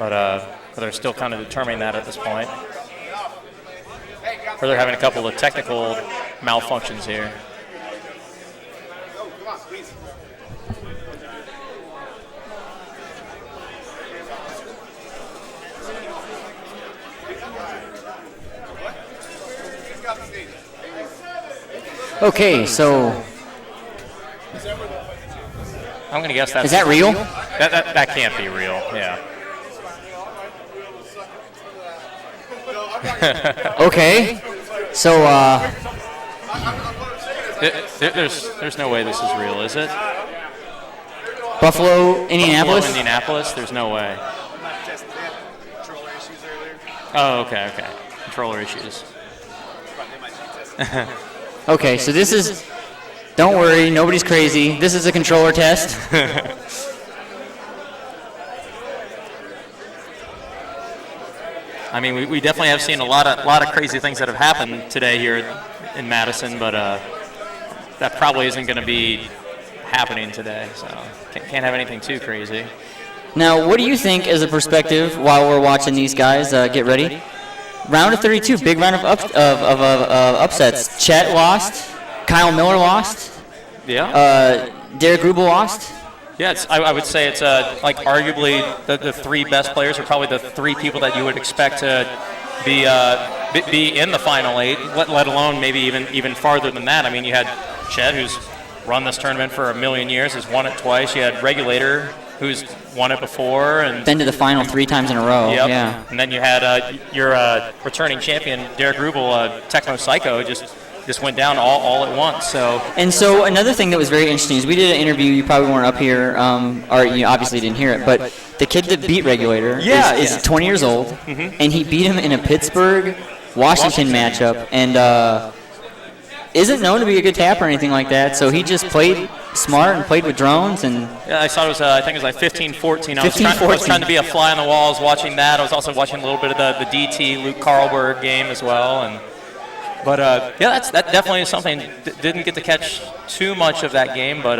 but they're still kind of determining that at this point. Or they're having a couple of technical malfunctions here. Okay, so I'm gonna guess that's. Is that real? That can't be real. Yeah. Okay, so there's no way this is real, is it? Buffalo, Indianapolis. Buffalo, Indianapolis. There's no way. Oh, okay. Controller issues. Okay, so this is. Don't worry, nobody's crazy. This is a controller test. I mean, we definitely have seen a lot of crazy things that have happened today here in Madison, but that probably isn't going to be happening today. So can't have anything too crazy. Now, what do you think as a perspective while we're watching these guys get ready? Round of 32, big round of upsets. Chet lost. Kyle Miller lost. Yeah. Derek Grubel lost. Yeah, I would say it's like arguably the three best players are probably the three people that you would expect to be in the Final Eight, let alone maybe even farther than that. I mean, you had Chet, who's run this tournament for a million years, has won it twice. You had Regulator, who's won it before, and been to the final 3 times in a row. Yep. Yeah. And then you had your returning champion, Derek Grubel, Tecmo Psycho, just went down all at once. So another thing that was very interesting is we did an interview. You probably weren't up here, or you obviously didn't hear it. But the kid that beat Regulator is 20 years old, and he beat him in a Pittsburgh, Washington matchup, and isn't known to be a good tapper or anything like that. So he just played smart and played with drones. And yeah, I saw it was I think it was like 15-14. I was trying to be a fly on the wall. I was watching that. I was also watching a little bit of the DT Luke Carlberg game as well. But yeah, that definitely is something. Didn't get to catch too much of that game, but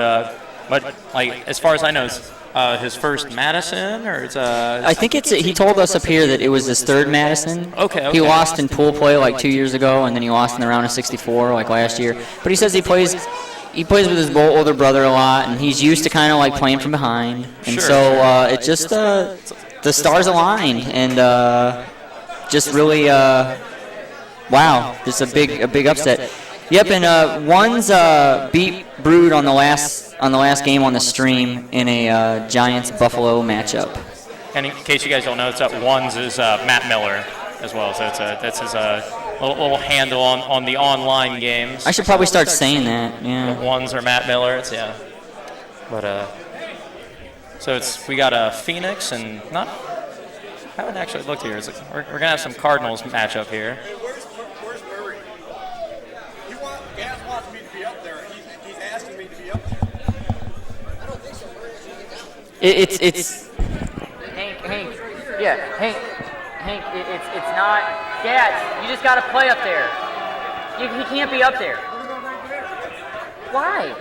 like as far as I know, it's his first Madison, or it's I think it's. He told us up here that it was his third Madison. Okay. He lost in pool play like 2 years ago, and then he lost in the round of 64 like last year. But he says he plays with his older brother a lot, and he's used to kind of like playing from behind. And so it just the stars aligned, and just really. Wow, just a big upset. Yep, and Ones beat Brood on the last game on the stream in a Giants Buffalo matchup. And in case you guys don't know, it's Ones is Matt Miller as well, so that's his little handle on the online games. I should probably start saying that. Yeah. Ones or Matt Miller, it's But so we got Phoenix and I haven't actually looked here. We're gonna have some Cardinals matchup here. It's Hank. Yeah, Hank. It's not Gats. You just got to play up there. He can't be up there. Why?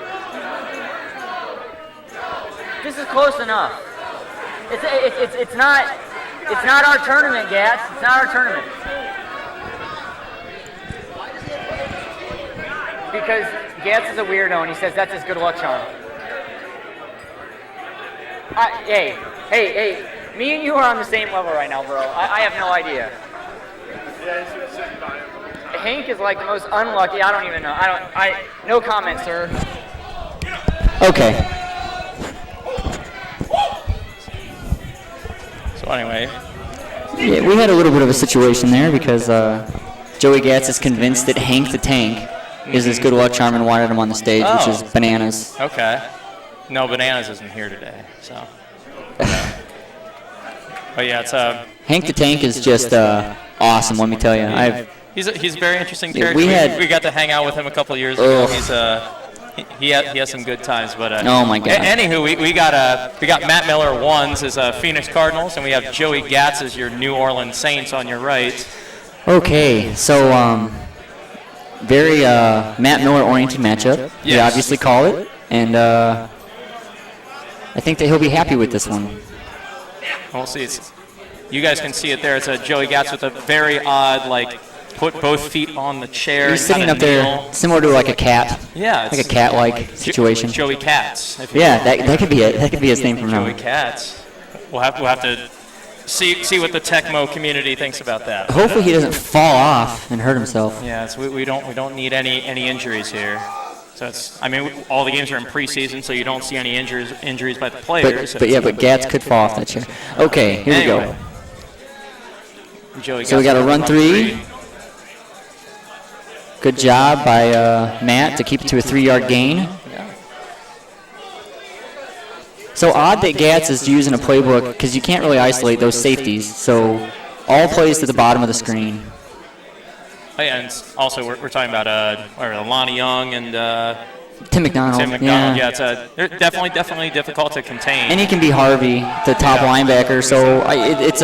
This is close enough. It's not our tournament, Gats. It's not our tournament. Because Gats is a weirdo, and he says that's his good luck charm. Hey, me and you are on the same level right now, bro. I have no idea. Hank is like the most unlucky. I don't even know. No comment, sir. Okay. So anyway. Yeah, we had a little bit of a situation there because Joeygats is convinced that Hank the Tank is his good luck charm and wanted him on the stage, which is Bananas. Okay. No, Bananas isn't here today, so. But yeah, it's Hank the Tank is just awesome. Let me tell you, he's a very interesting character. We got to hang out with him a couple of years ago. He has some good times, but oh my God. Anywho, we got Matt Miller Ones as Phoenix Cardinals, and we have Joeygats as your New Orleans Saints on your right. Okay, so very Matt Miller oriented matchup. Yes. We obviously call it, and I think that he'll be happy with this one. We'll see. You guys can see it there. It's a Joeygats with a very odd, like, put both feet on the chair. He's sitting up there, similar to like a cat. Yeah, like a cat-like situation. Joeygats. Yeah, that could be it. That could be his name from now on. Joeygats. We'll have to see what the Tecmo community thinks about that. Hopefully he doesn't fall off and hurt himself. Yeah, we don't need any injuries here. So it's, I mean, all the games are in preseason, so you don't see any injuries by the players. But Gats could fall off that chair. Okay, here we go. So we got a run 3. Good job by Matt to keep it to a 3-yard gain. So odd that Gats is using a playbook because you can't really isolate those safeties. So all plays to the bottom of the screen. Oh, yeah, and also we're talking about Lonnie Young and Tim McDonald. Yeah, they're definitely difficult to contain. And he can be Harvey, the top linebacker. So it's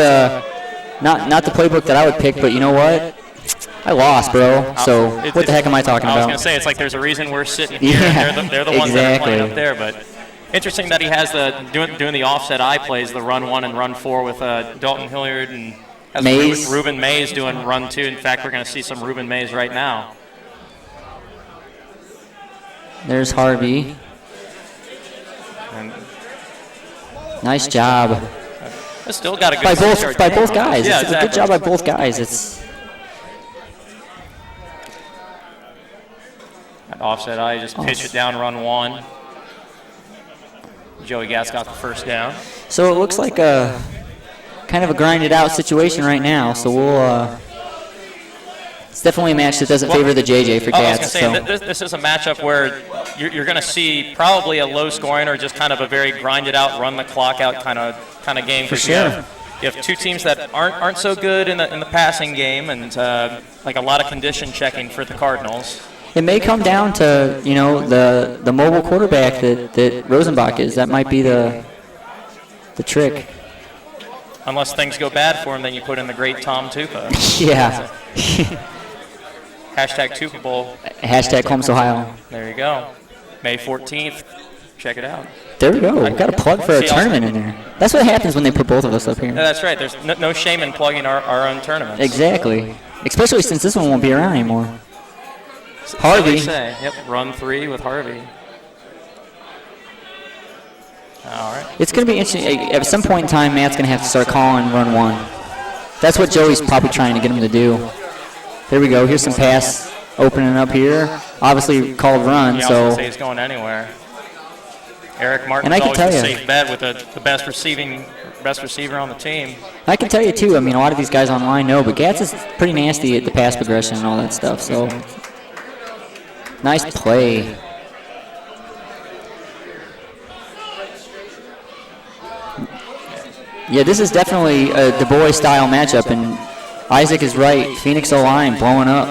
not the playbook that I would pick, but you know what? I lost, bro. So what the heck am I talking about? I was going to say, it's like there's a reason we're sitting here. Yeah, they're the ones that are playing up there. But interesting that he has doing the offset I plays, the run 1 and run 4 with Dalton Hilliard and has Ruben Mays doing run 2. In fact, we're going to see some Ruben Mays right now. There's Harvey. And nice job. Still got a good by both guys. Yeah, it's a good job by both guys. That offset I just pitch it down, run 1. Joeygats got the first down. So it looks like a kind of a grinded out situation right now. So we'll. It's definitely a match that doesn't favor the JJ for Gats. I was going to say, this is a matchup where you're going to see probably a low scoring or just kind of a very grinded out, run the clock out kind of game. For sure. You have two teams that aren't so good in the passing game, and like a lot of condition checking for the Cardinals. It may come down to the mobile quarterback that Rosenbach is. That might be the trick. Unless things go bad for him, then you put in the great Tom Tupa. Yeah. Hashtag Tupa Bowl. Hashtag Columbus, Ohio. There you go. May 14th. Check it out. There we go. We've got a plug for a tournament in there. That's what happens when they put both of us up here. Yeah, that's right. There's no shame in plugging our own tournaments. Exactly. Especially since this one won't be around anymore. Harvey. Yep, run 3 with Harvey. All right. It's going to be interesting. At some point in time, Matt's going to have to start calling run 1. That's what Joey's probably trying to get him to do. There we go. Here's some pass opening up here. Obviously called run. Yeah, I was going to say he's going anywhere. Eric Martin's always a safe bet with the best receiver on the team. I can tell you, too, I mean, a lot of these guys online know, but Gats is pretty nasty at the pass progression and all that stuff. So, nice play. Yeah, this is definitely a Du Bois-style matchup, and Isaac is right. Phoenix O-line blowing up.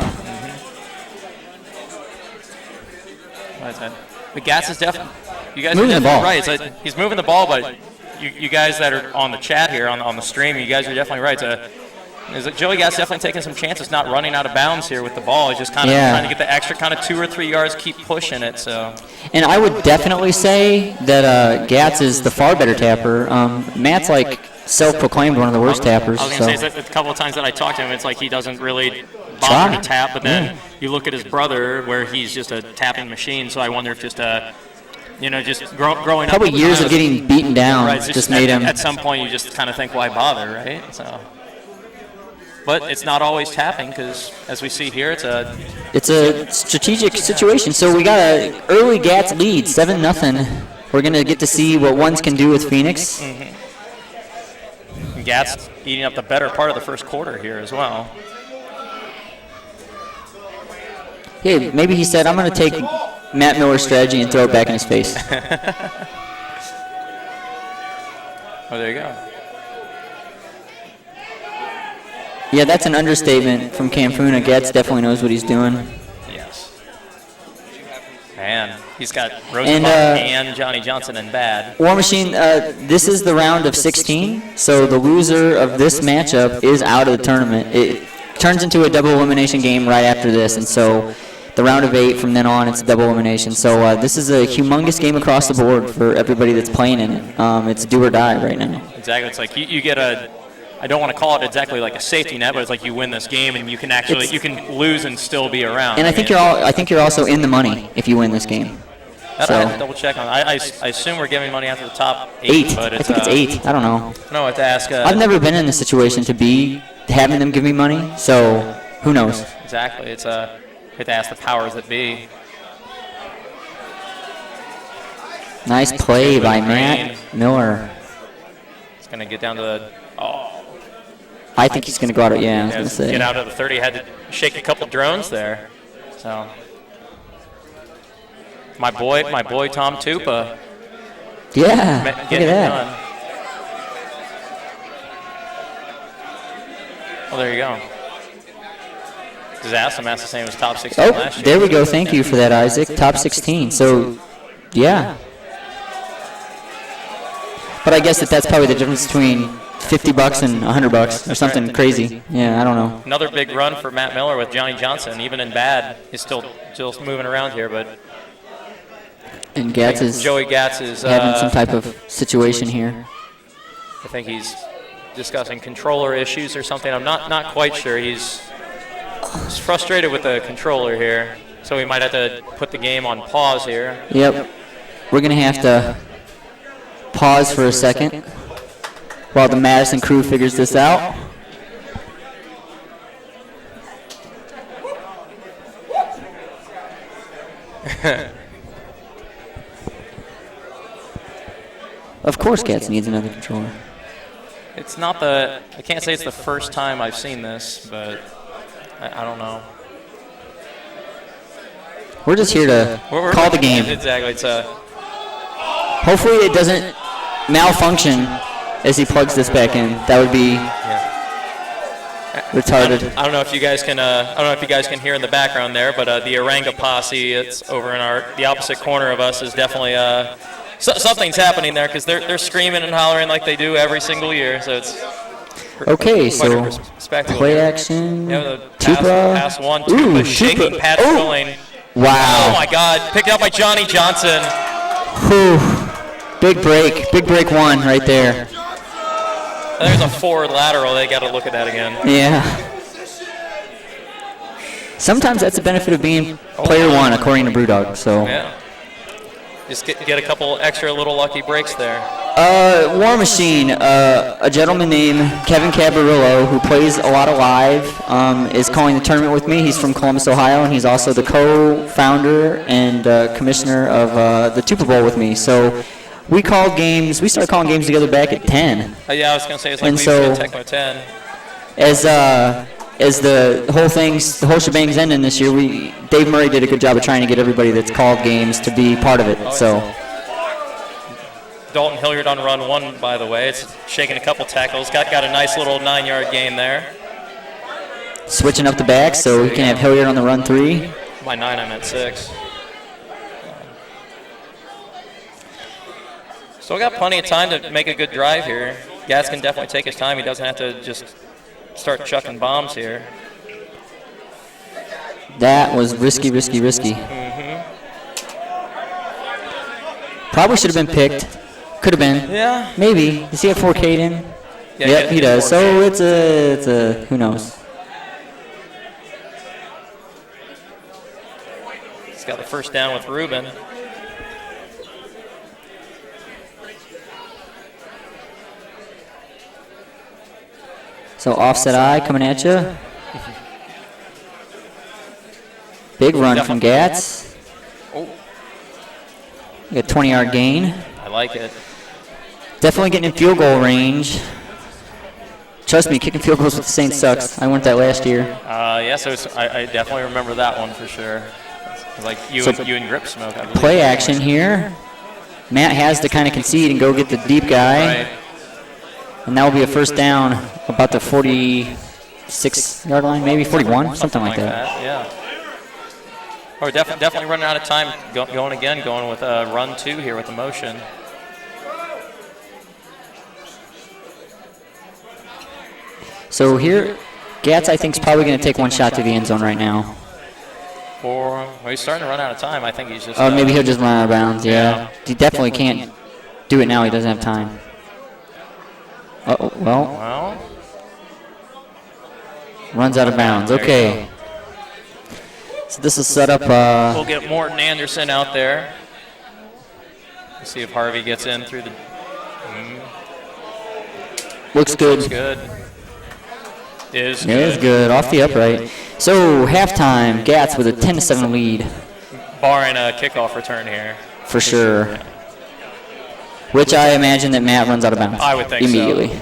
The Gats is definitely. You guys moving are definitely right. It's he's moving the ball, but you guys that are on the chat here on the stream, you guys are definitely right. Joeygats definitely taking some chances, not running out of bounds here with the ball. He's just kind of trying to get the extra kind of 2 or 3 yards, keep pushing it. So. And I would definitely say that Gats is the far better tapper. Matt's like self-proclaimed one of the worst tappers. I was going to say, a couple of times that I talked to him, it's like he doesn't really bother to tap, but then you look at his brother where he's just a tapping machine, so I wonder if just growing up. Probably years of getting beaten down just made him. At some point you just kind of think, why bother, right? So. But it's not always tapping because, as we see here, it's a strategic situation. So we got an early Gats lead, 7-0. We're going to get to see what Ones can do with Phoenix. Mm-hmm. Gats eating up the better part of the first quarter here as well. Hey, maybe he said, I'm going to take Matt Miller's strategy and throw it back in his face. Oh, there you go. Yeah, that's an understatement from Camfuna. Gats definitely knows what he's doing. Yes. Man, he's got Rosenbach and Johnny Johnson in bad. War Machine, this is the round of 16, so the loser of this matchup is out of the tournament. It turns into a double elimination game right after this, and so the round of 8 from then on, it's double elimination. So this is a humongous game across the board for everybody that's playing in it. It's do or die right now. Exactly. It's like you get I don't want to call it exactly like a safety net, but it's like you win this game and you can actually you can lose and still be around. And I think you're also in the money if you win this game. I have to double check on. I assume we're giving money after the top 8. But I think it's 8. I don't know. No, I have to ask. I've never been in this situation to be having them give me money, so who knows? Exactly. It's you have to ask the powers that be. Nice play by Matt Miller. He's going to get down to the. I think he's going to go out. Yeah, I was going to say. Get out of the 30. Had to shake a couple drones there. So. My boy Tom Tupa. Yeah, look at that. Well, there you go. Disaster Mass the same as top 16 last year. There we go. Thank you for that, Isaac. Top 16. So, yeah. But I guess that's probably the difference between $50 and $100 or something crazy. Yeah, I don't know. Another big run for Matt Miller with Johnny Johnson. Even in bad, he's still moving around here, but. And Joeygats is having some type of situation here. I think he's discussing controller issues or something. I'm not quite sure. He's frustrated with the controller here, so we might have to put the game on pause here. Yep. We're going to have to pause for a second while the Madison crew figures this out. Of course, Gats needs another controller. It's not I can't say it's the first time I've seen this, but I don't know. We're just here to call the game. Exactly. Hopefully it doesn't malfunction as he plugs this back in. That would be retarded. I don't know if you guys can. I don't know if you guys can hear in the background there, but the Oranga posse, it's over in the opposite corner of us, is definitely. Something's happening there because they're screaming and hollering like they do every single year. So it's okay. So play action. Tupa. Pass 1, Tupa shaking, patrolling. Wow. Oh my God! Picked up by Johnny Johnson. Whew. Big break 1 right there. There's a forward lateral. They got to look at that again. Yeah. Sometimes that's the benefit of being player 1, according to Brewdog. So. Yeah. Just get a couple extra little lucky breaks there. War Machine, a gentleman named Kevin Cabarillo, who plays a lot of live, is calling the tournament with me. He's from Columbus, Ohio, and he's also the co-founder and commissioner of the Tupa Bowl with me. So we started calling games together back at 10. Yeah, I was going to say, it's like we said Tecmo 10. As the whole shebang's ending this year, Dave Murray did a good job of trying to get everybody that's called games to be part of it. So. Dalton Hilliard on run 1, by the way. It's shaking a couple tackles. Got a nice little 9-yard gain there. Switching up the back so we can have Hilliard on the run 3. By 9, I meant 6. Still got plenty of time to make a good drive here. Gats can definitely take his time. He doesn't have to just start chucking bombs here. That was risky. Mm-hmm. Probably should have been picked. Could have been. Yeah. Maybe. Does he have 4K in? Yeah, yep, he does. So it's a who knows. He's got the first down with Ruben. So offset eye coming at you. Big run from Gats. You got 20-yard gain. I like it. Definitely getting in field goal range. Trust me, kicking field goals with the Saints sucks. I went that last year. Yeah, so I definitely remember that one for sure. Like you and Grip Smoke, I believe. Play action here. Matt has to kind of concede and go get the deep guy. Right. And that will be a first down about the 46-yard line, maybe 41, something like that. Yeah. We're definitely running out of time. Going with run 2 here with the motion. So here, Gats, I think, is probably going to take one shot to the end zone right now. Or he's starting to run out of time. I think he's just. Oh, maybe he'll just run out of bounds. Yeah. He definitely can't do it now. He doesn't have time. Well. Runs out of bounds. Okay. So this is set up. We'll get Morton Anderson out there. Let's see if Harvey gets in through the. Looks good. Looks good. Is good. Is good. Off the upright. So halftime, Gats with a 10-7 lead. Barring a kickoff return here. For sure. Yeah. Which I imagine that Matt runs out of bounds. I would think immediately. So.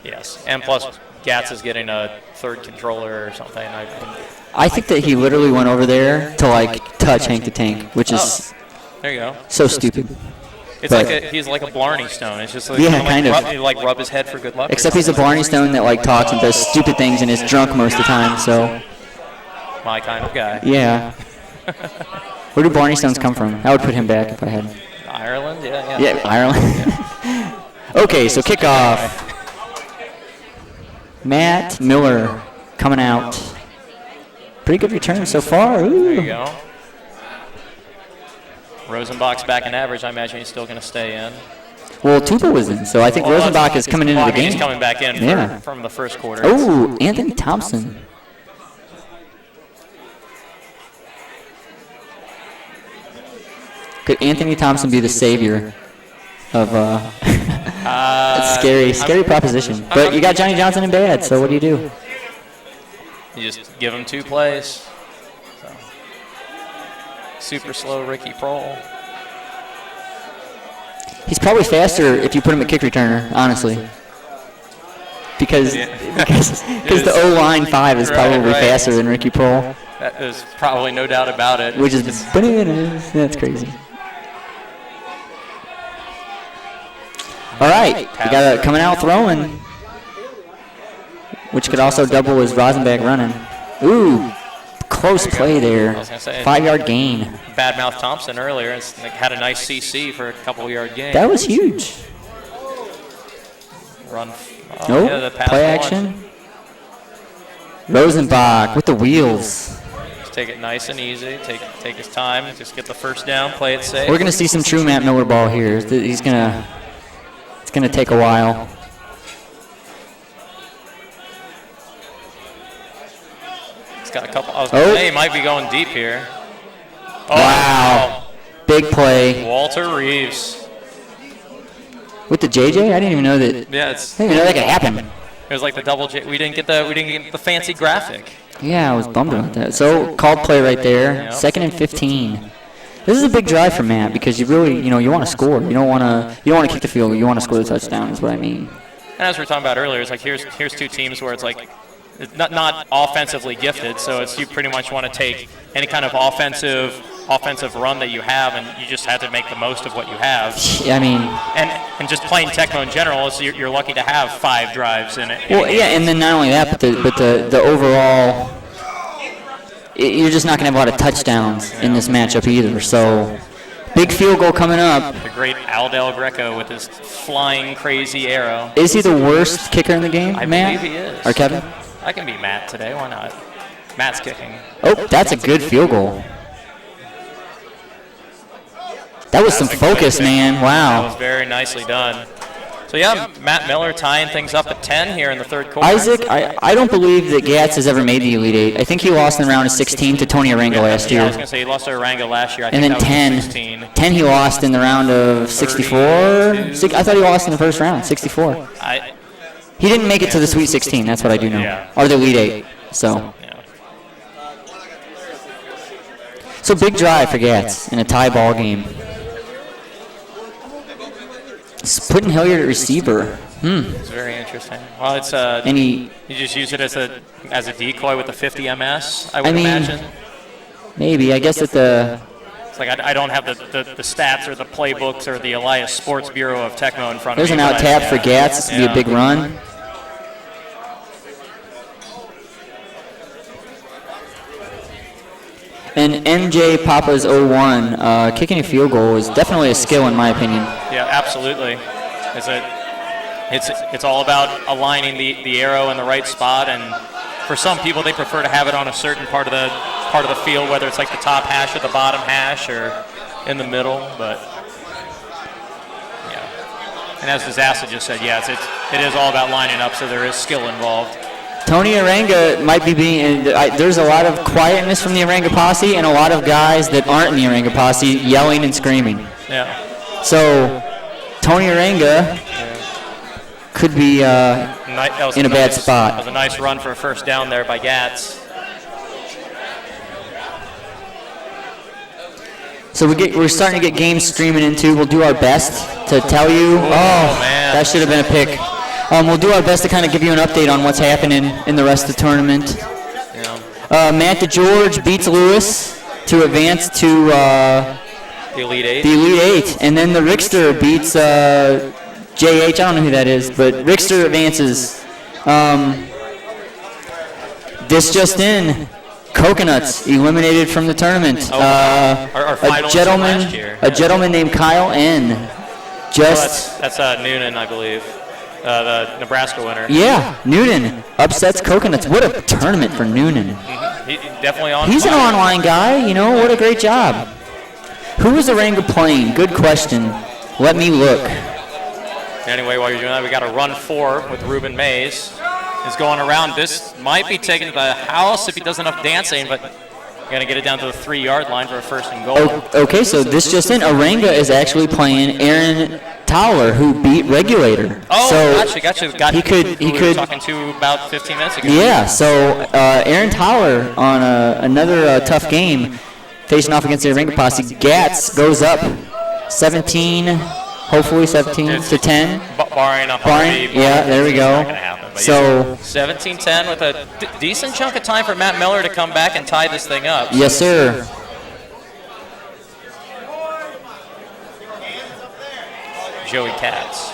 Yes, and plus Gats is getting a third controller or something. I think that he literally went over there to like touch Hank the Tank, which is there you go. So stupid. It's he's like a Blarney Stone. It's just like, kind of. Rub his head for good luck. Except he's a Blarney Stone that like talks and does stupid things and is drunk most of the time. So. My kind of guy. Yeah. Where do Blarney Stones come from? I would put him back if I had. Ireland, yeah. Yeah, Ireland. Yeah. Okay, so kickoff. Matt Miller coming out. Pretty good return so far. Ooh. There you go. Rosenbach's back in average. I imagine he's still going to stay in. Well, Tuba was in, so I think Rosenbach is coming into the game. He's coming back in from the first quarter. Oh, Anthony Thompson. Could Anthony Thompson be the savior of it's scary proposition. But you got Johnny Johnson in bad, so what do? You just give him 2 plays. So. Super slow Ricky Prohl. He's probably faster if you put him at kick returner, honestly. Because the O-line 5 is probably faster than Ricky Prohl. There's probably no doubt about it. Which is bananas. That's crazy. All right, we got a coming out throwing, which could also double as Rosenbach running. Ooh, close play there. 5-yard gain. Badmouth Thompson earlier had a nice CC for a couple-yard gain. That was huge. Run. Play action. Rosenbach with the wheels. Just take it nice and easy. Take his time. Just get the first down. Play it safe. We're gonna see some true Matt Miller ball here. It's gonna take a while. He's got a couple. I was gonna say he might be going deep here. Oh, wow. Big play. Walter Reeves. With the JJ? I didn't even know that. Yeah, I didn't even know that could happen. It was like the double J. We didn't get the fancy graphic. Yeah, I was bummed about that. So called play right there. Yep. 2nd and 15. This is a big drive for Matt because you really, you want to score. You don't want to kick the field goal. You want to score the touchdown. Is what I mean. And as we were talking about earlier, it's like here's 2 teams where it's like it's not offensively gifted. So you pretty much want to take any kind of offensive run that you have, and you just have to make the most of what you have. I mean, and just playing Tecmo in general, so you're lucky to have 5 drives in it. Well, yeah, and then not only that, but the overall. You're just not going to have a lot of touchdowns in this matchup either. So, big field goal coming up. The great Al Del Greco with his flying crazy arrow. Is he the worst kicker in the game, Matt? I believe he is. Or Kevin? I can be Matt today. Why not? Matt's kicking. Oh, that's a good field goal. That was some focus, man. Wow. That was very nicely done. So, yeah, Matt Miller tying things up at 10 here in the third quarter. Isaac, I don't believe that Gats has ever made the Elite Eight. I think he lost in the round of 16 to Tony Arango last year. I was going to say he lost to Arango last year. And then 10 he lost in the round of 64. I thought he lost in the first round, 64. He didn't make it to the Sweet 16, that's what I do know. Yeah. Or the Elite Eight, so. So big drive for Gats in a tie ball game. It's putting Hilliard at receiver. It's very interesting. Well, it's and you just use it as a decoy with the 50 MS. I would imagine. Maybe. I guess that the. It's like I don't have the stats or the playbooks or the Elias Sports Bureau of Tecmo in front of me. There's an out tap for Gats. This would be a big run. And MJ Papa's 01, kicking a field goal is definitely a skill in my opinion. Yeah, absolutely. It's all about aligning the arrow in the right spot, and for some people they prefer to have it on a certain part of the field, whether it's like the top hash or the bottom hash or in the middle. But yeah, and as Disaster just said, yes, it is all about lining up, so there is skill involved. Tony Arango might be being. There's a lot of quietness from the Arango posse and a lot of guys that aren't in the Arango posse yelling and screaming. Yeah. So Tony Arango could be in a bad spot. That was a nice run for a first down there by Gats. So we're starting to get games streaming into. We'll do our best to tell you. Oh man. That should have been a pick. We'll do our best to kind of give you an update on what's happening in the rest of the tournament. Yeah. Matt DeGeorge beats Lewis to advance to the Elite Eight. The Elite Eight, and then the Rickster beats JH. I don't know who that is, but Rickster advances. This just in. Coconuts eliminated from the tournament. Our finalists from last year. A gentleman named Kyle N. That's Noonan, I believe, the Nebraska winner. Yeah, Noonan upsets Coconuts. What a tournament for Noonan. He definitely on. He's an online guy. You know, what a great job. Who is Arango playing? Good question. Let me look. Anyway, while you're doing that, we got a run 4 with Ruben Mays. Is going around. This might be taken to the house if he does enough dancing, but going to get it down to the 3-yard line for a first and goal. Okay, so this just in. Arango is actually playing Aaron Towler, who beat Regulator. Oh, so gotcha. He could. We were talking to about 15 minutes ago. Yeah, so Aaron Towler on another tough game, facing off against the Arango posse. Gats goes up 17, hopefully 17 to 10. Barring a hurry. Yeah, there we go. So 17-10 with a decent chunk of time for Matt Miller to come back and tie this thing up. Yes, sir. Joeygats.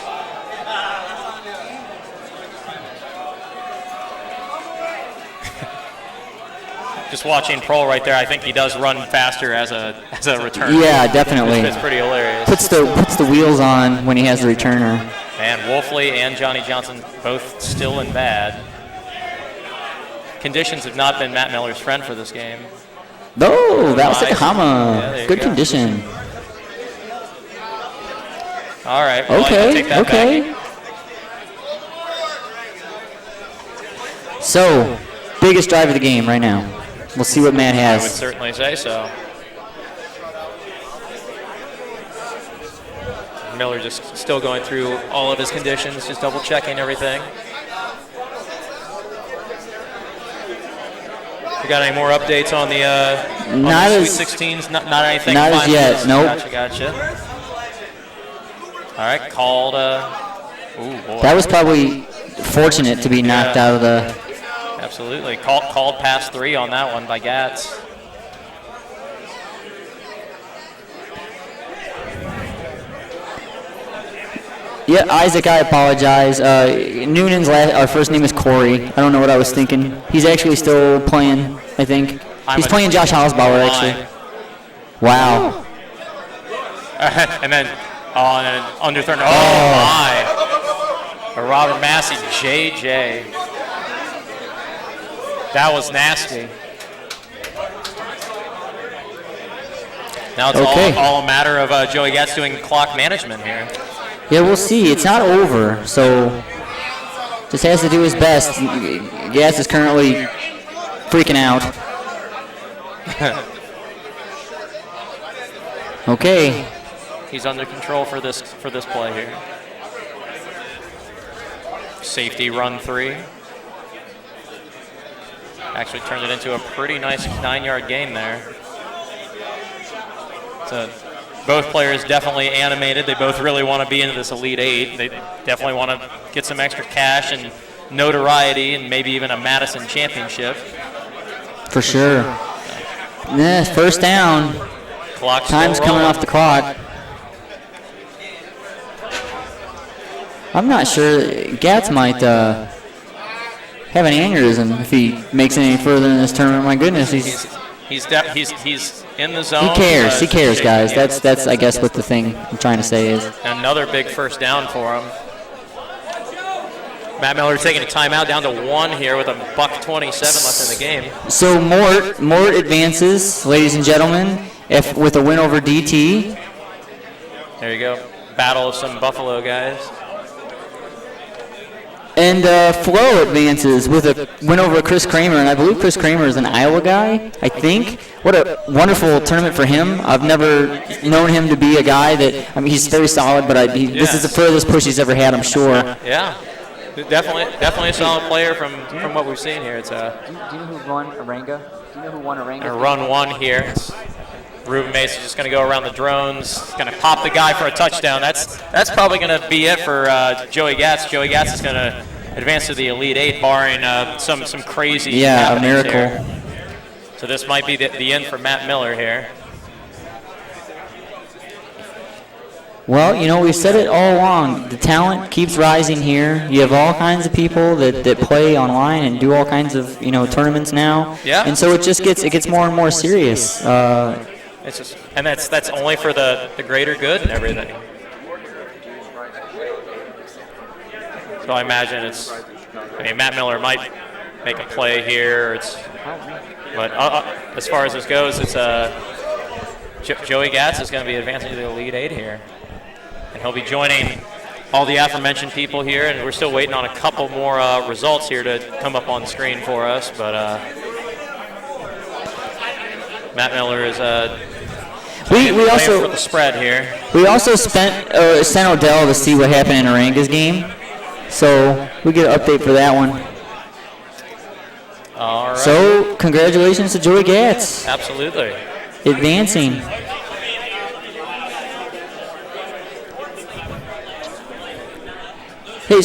Just watching Prohl right there, I think he does run faster as a returner. Yeah, definitely. It's pretty hilarious. Puts the wheels on when he has the returner. And Wolfley and Johnny Johnson both still in bad. Conditions have not been Matt Miller's friend for this game. Oh, that was a comma. Yeah, good condition. All right. Well, okay. Back. So, biggest drive of the game right now. We'll see what Matt has. I would certainly say so. Miller just still going through all of his conditions, just double checking everything. You got any more updates on the Sweet 16s? Not anything. Not as yet. Nope. Gotcha. All right, called. Ooh, boy. That was probably fortunate to be knocked out of the. Absolutely. Called past 3 on that one by Gats. Yeah, Isaac, I apologize. Noonan's our first name is Corey. I don't know what I was thinking. He's actually still playing, I think. He's playing Josh Hausbauer, actually. Wow. And then on an underthrown. Oh, my. A Robert Massey, JJ. That was nasty. Now it's all a matter of Joeygats doing clock management here. Yeah, we'll see. It's not over, so just has to do his best. Gas is currently freaking out. Okay. He's under control for this play here. Safety run 3. Actually turned it into a pretty nice 9-yard gain there. So both players definitely animated. They both really want to be into this Elite Eight. They definitely want to get some extra cash and notoriety and maybe even a Madison championship. For sure. Yeah, first down. Time's coming off the clock. I'm not sure. Gats might have an aneurysm if he makes it any further in this tournament. My goodness, he's in the zone. He cares, guys. That's I guess what the thing I'm trying to say is. Another big first down for him. Matt Miller taking a timeout down to 1 here with $1:27 left in the game. So Mort advances, ladies and gentlemen, with a win over DT. There you go. Battle of some Buffalo guys. And Flo advances with a win over Chris Kramer, and I believe Chris Kramer is an Iowa guy, I think. What a wonderful tournament for him. I've never known him to be a guy that, I mean, he's very solid, but this is the furthest push he's ever had, I'm sure. Yeah, definitely a solid player from what we've seen here. It's Do you know who won Aranga? Do you know who won Aranga? run one here. It's Ruben Mason just going to go around the drones, going to pop the guy for a touchdown. That's probably going to be it for Joeygats. Joeygats is going to advance to the Elite Eight, barring some crazy. A miracle. Here. So this might be the end for Matt Miller here. Well, you know, we've said it all along. The talent keeps rising here. You have all kinds of people that play online and do all kinds of, you know, tournaments now. Yeah. And so it gets more and more serious. It's just, and that's only for the greater good and everything. So I imagine Matt Miller might make a play here. But as far as this goes, it's Joeygats is going to be advancing to the Elite Eight here. And he'll be joining all the aforementioned people here, and we're still waiting on a couple more results here to come up on screen for us. But Matt Miller is we also for the spread here. We also sent Odell to see what happened in Aranga's game, so we get an update for that one. All right. So congratulations to Joeygats. Absolutely. Advancing. Hey.